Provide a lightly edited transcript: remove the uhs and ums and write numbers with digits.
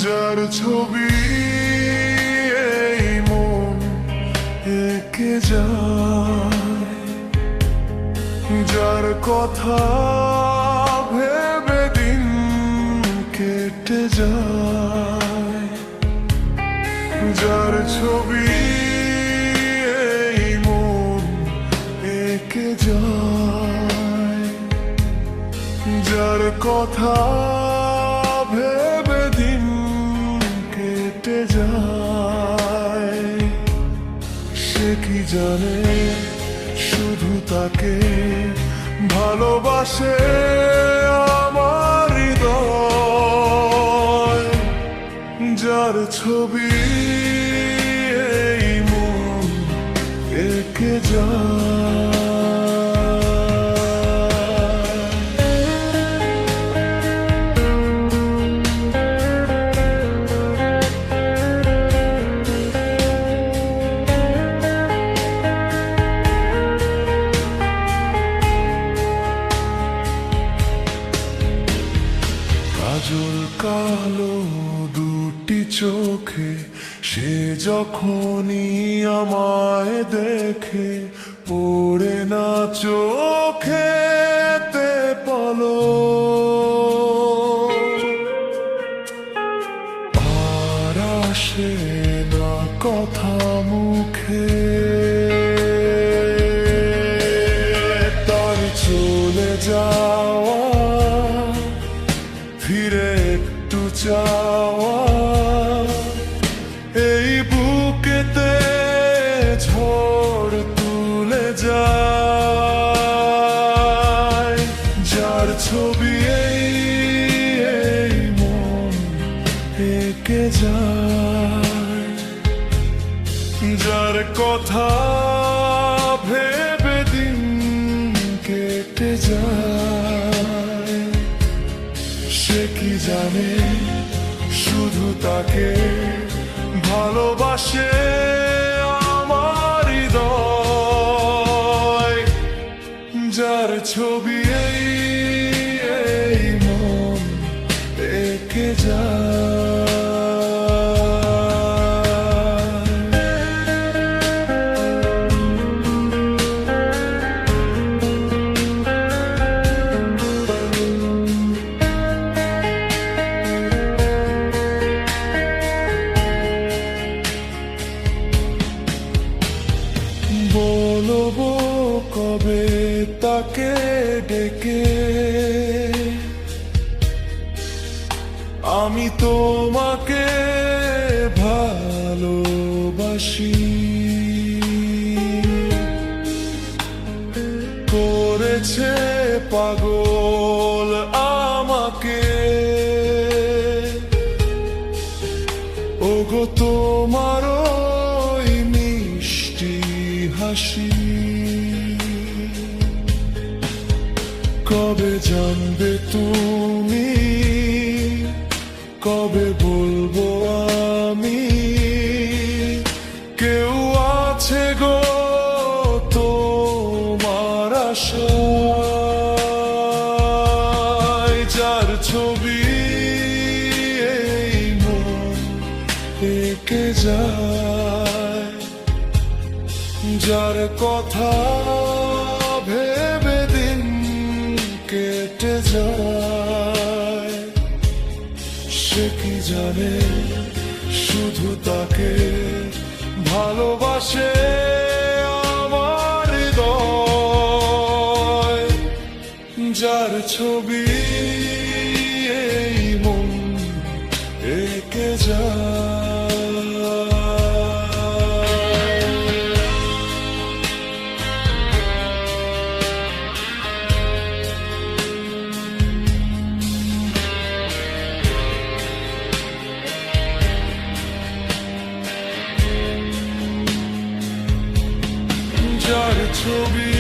যার ছবি এই মন এঁকে যায়, যার কথা ভেবে দিন কেটে যায়, যার ছবি এই মন এঁকে যায়, যার কথা ভেবে দিন কেটে যায়, সে কি জানে শুধু তাকে ভালোবাসে আমার হৃদয়, যার ছবি এই মন এঁকে যায়। কাজল কালো দুটি চোখে সে যখনই আমায় দেখে, পড়ে না চোখেতে পলক, আর আসে না কথা মুখে, তার চলে যাওয়া ফিরে একটু চাওয়া, এই বুকেতে ঝড় তুলে যায়, যার ছবি এই মন এঁকে যায়, যার কথা ভেবে দিন কেটে যায়, সে কি জানে শুধু তাকে ভালোবাসে আমার হৃদয়, যার ছবি এই মন এঁকে যায়। বলবো কবে তাকে ডেকে, আমি তোমাকে ভালোবাসি, করেছে পাগল আমাকে, ওগো তোমার হাসি, কবে জানবে তুমি, কবে বলবো আমি, কেউ আছে গো তোমার আশায়, যার ছবি এই মন এঁকে যায়, যার কথা ভেবে দিন কেটে যায়, সে কি জানে শুধু তাকে ভালোবাসে আমার হৃদয়, যার ছবি এই মন এঁকে যায়। যার ছবি